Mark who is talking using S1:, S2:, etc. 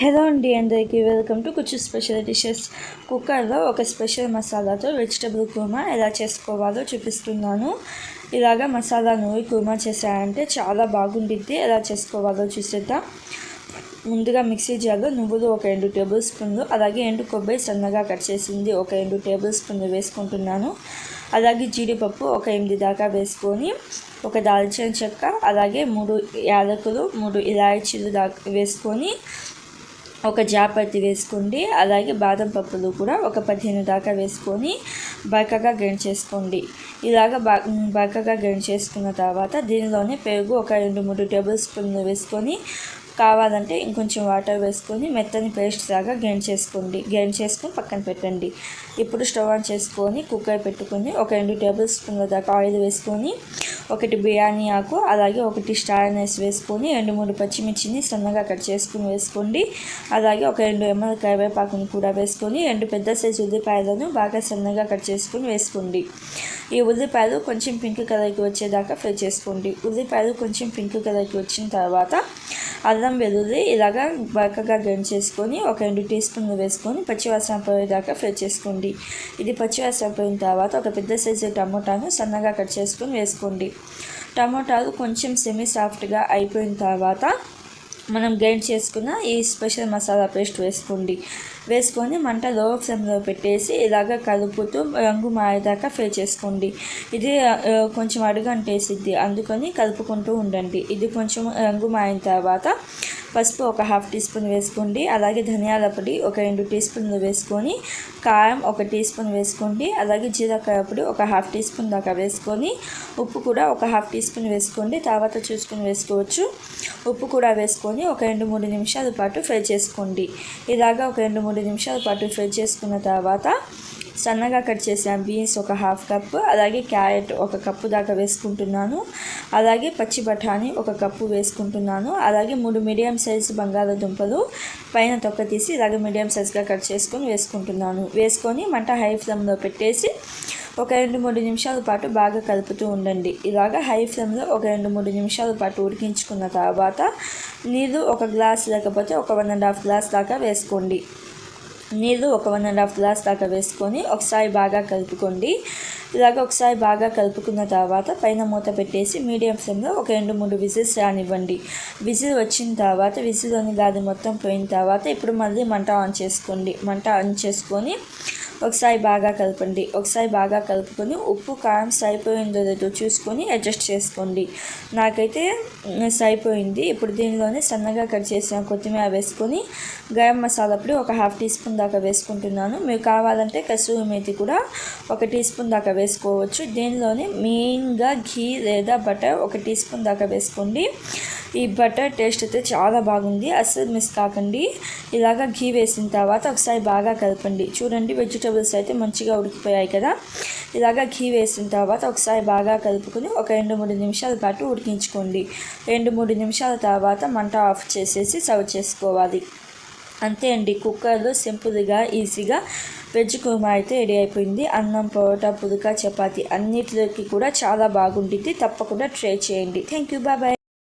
S1: Hello అండి, అందరికీ welcome to కుచ్చు స్పెషల్ డిషెస్. కుక్కర్లో ఒక స్పెషల్ మసాలాతో వెజిటబుల్ కుర్మా ఎలా చేసుకోవాలో చూపిస్తున్నాను. ఇలాగా మసాలా నూరి కుర్మా చేసారంటే చాలా బాగుంటుంది. ఎలా చేసుకోవాలో చూసేద్దాం. ముందుగా మిక్సీ జార్లో నువ్వులు ఒక 2 టేబుల్ స్పూన్లు, అలాగే ఎండు కొబ్బరి సన్నగా కట్ చేసింది ఒక 2 టేబుల్ స్పూన్లు వేసుకుంటున్నాను. అలాగే జీడిపప్పు ఒక 8 దాకా వేసుకొని, ఒక దాల్చిన చెక్క, అలాగే 3 యాలకులు, 3 ఇలాచీలు దాకా వేసుకొని ఒక జాపత్తి వేసుకోండి. అలాగే బాదం పప్పులు కూడా ఒక 15 దాకా వేసుకొని బరకగా గ్రైండ్ చేసుకోండి. ఇలాగ బరకగా గ్రైండ్ చేసుకున్న తర్వాత దీనిలోనే పెరుగు ఒక 2-3 టేబుల్ స్పూన్లు వేసుకొని, కావాలంటే ఇంకొంచెం వాటర్ వేసుకొని మెత్తని పేస్ట్ లాగా గ్రైండ్ చేసుకోండి. గ్రైండ్ చేసుకొని పక్కన పెట్టండి. ఇప్పుడు స్టవ్ ఆన్ చేసుకొని కుక్కర్ పెట్టుకొని ఒక 2 టేబుల్ స్పూన్ల దాకా ఆయిల్ వేసుకొని, 1 బిర్యానీ ఆకు, అలాగే 1 స్టార్ అనేసి వేసుకొని 2-3 పచ్చిమిర్చిని సన్నగా కట్ చేసుకుని వేసుకోండి. అలాగే ఒక 2 ml కరివేపాకుని కూడా వేసుకొని 2 పెద్ద సైజు ఉల్లిపాయలను బాగా సన్నగా కట్ చేసుకుని వేసుకోండి. ఈ ఉల్లిపాయలు కొంచెం పింక్ కలర్కి వచ్చేదాకా ఫ్రై చేసుకోండి. ఉల్లిపాయలు కొంచెం పింక్ కలర్కి వచ్చిన తర్వాత అల్లం వెల్లుల్లి ఇలాగా బరకగా గ్రైండ్ చేసుకొని ఒక 2 టీ స్పూన్లు వేసుకొని పచ్చివాసన పోయేదాకా ఫ్రై చేసుకోండి. ఇది పచ్చివాసన పోయిన తర్వాత ఒక పెద్ద సైజు టమోటాను సన్నగా కట్ చేసుకొని వేసుకోండి. టమోటాలు కొంచెం సెమీ సాఫ్ట్గా అయిపోయిన తర్వాత మనం గ్రైండ్ చేసుకున్న ఈ స్పెషల్ మసాలా పేస్ట్ వేసుకొని మంట లో ఫ్లేమ్లో పెట్టేసి ఇలాగ కలుపుతూ రంగు మారేదాకా ఫ్రై చేసుకోండి. ఇది కొంచెం అడుగంటేసిద్ది, అందుకని కలుపుకుంటూ ఉండండి. ఇది కొంచెం రంగు మారిన తర్వాత పసుపు ఒక 1/2 టీ స్పూన్ వేసుకోండి. అలాగే ధనియాల పొడి ఒక 2 టీ స్పూన్లు వేసుకొని, కారం ఒక టీ స్పూన్ వేసుకోండి. అలాగే జీలకర్ర పొడి ఒక 1/2 టీ స్పూన్ దాకా వేసుకొని, ఉప్పు కూడా ఒక 1/2 టీ స్పూన్ వేసుకోండి. తర్వాత చూసుకొని వేసుకోవచ్చు. ఉప్పు కూడా వేసుకొని ఒక 2-3 నిమిషాల పాటు ఫ్రై చేసుకోండి. ఇలాగా ఒక 2-3 నిమిషాల పాటు ఫ్రై చేసుకున్న తర్వాత సన్నగా కట్ చేసిన బీన్స్ ఒక 1/2 కప్పు, అలాగే క్యారెట్ ఒక కప్పు దాకా వేసుకుంటున్నాను. అలాగే పచ్చి బఠానీ ఒక కప్పు వేసుకుంటున్నాను. అలాగే 3 మీడియం సైజు బంగాళాదుంపలు పైన తొక్క తీసి ఇలాగ మీడియం సైజుగా కట్ చేసుకొని వేసుకుంటున్నాను. వేసుకొని మంట హై ఫ్లేమ్లో పెట్టేసి ఒక 2-3 నిమిషాల పాటు బాగా కలుపుతూ ఉండండి. ఇలాగ హై ఫ్లేమ్లో ఒక 2-3 నిమిషాల పాటు ఉడికించుకున్న తర్వాత నీళ్ళు ఒక గ్లాస్ లేకపోతే ఒక 1.5 గ్లాస్ దాకా వేసుకోండి. నీళ్ళు ఒక 1.5 గ్లాస్ దాకా వేసుకొని ఒకసారి బాగా కలుపుకోండి. ఇలాగ ఒకసారి బాగా కలుపుకున్న తర్వాత పైన మూత పెట్టేసి మీడియం ఫ్లేమ్లో ఒక 2-3 విజిల్స్ రానివ్వండి. విజిల్ వచ్చిన తర్వాత విజిల్లోని గాలి మొత్తం పోయిన తర్వాత ఇప్పుడు మళ్ళీ మంట ఆన్ చేసుకోండి. మంట ఆన్ చేసుకొని ఒకసారి బాగా కలపండి. ఒకసారి బాగా కలుపుకొని ఉప్పు కారం సరిపోయిందో లేదో చూసుకొని అడ్జస్ట్ చేసుకోండి. నాకైతే సరిపోయింది. ఇప్పుడు దీనిలోనే సన్నగా కట్ చేసిన కొత్తిమీర వేసుకొని గరం మసాలా పొడి ఒక 1/2 టీ స్పూన్ దాకా వేసుకుంటున్నాను. మీరు కావాలంటే కసూరి మేతి కూడా 1 టీ స్పూన్ దాకా వేసుకోవచ్చు. దీనిలోనే మెయిన్గా ఘీ లేదా బటర్ 1 టీ స్పూన్ దాకా వేసుకోండి. ఈ బటర్ టేస్ట్ అయితే చాలా బాగుంది, అస్సలు మిస్ కాకండి. ఇలాగ ఘీ వేసిన తర్వాత ఒకసారి బాగా కలపండి. చూడండి, వెజిటబుల్స్ అయితే మంచిగా ఉడికిపోయాయి కదా. ఇలాగ ఘీ వేసిన తర్వాత ఒకసారి బాగా కలుపుకొని ఒక 2-3 నిమిషాల పాటు ఉడికించుకోండి. 2-3 నిమిషాల తర్వాత మంట ఆఫ్ చేసేసి సర్వ్ చేసుకోవాలి. అంతే అండి, కుక్కర్లో సింపుల్గా ఈజీగా వెజ్ కుర్మా అయితే రెడీ అయిపోయింది. అన్నం, పరోటా, పుల్కా, చపాతీ అన్నిటిలోకి కూడా చాలా బాగుంటుంది. తప్పకుండా ట్రై చేయండి. Thank you, bye.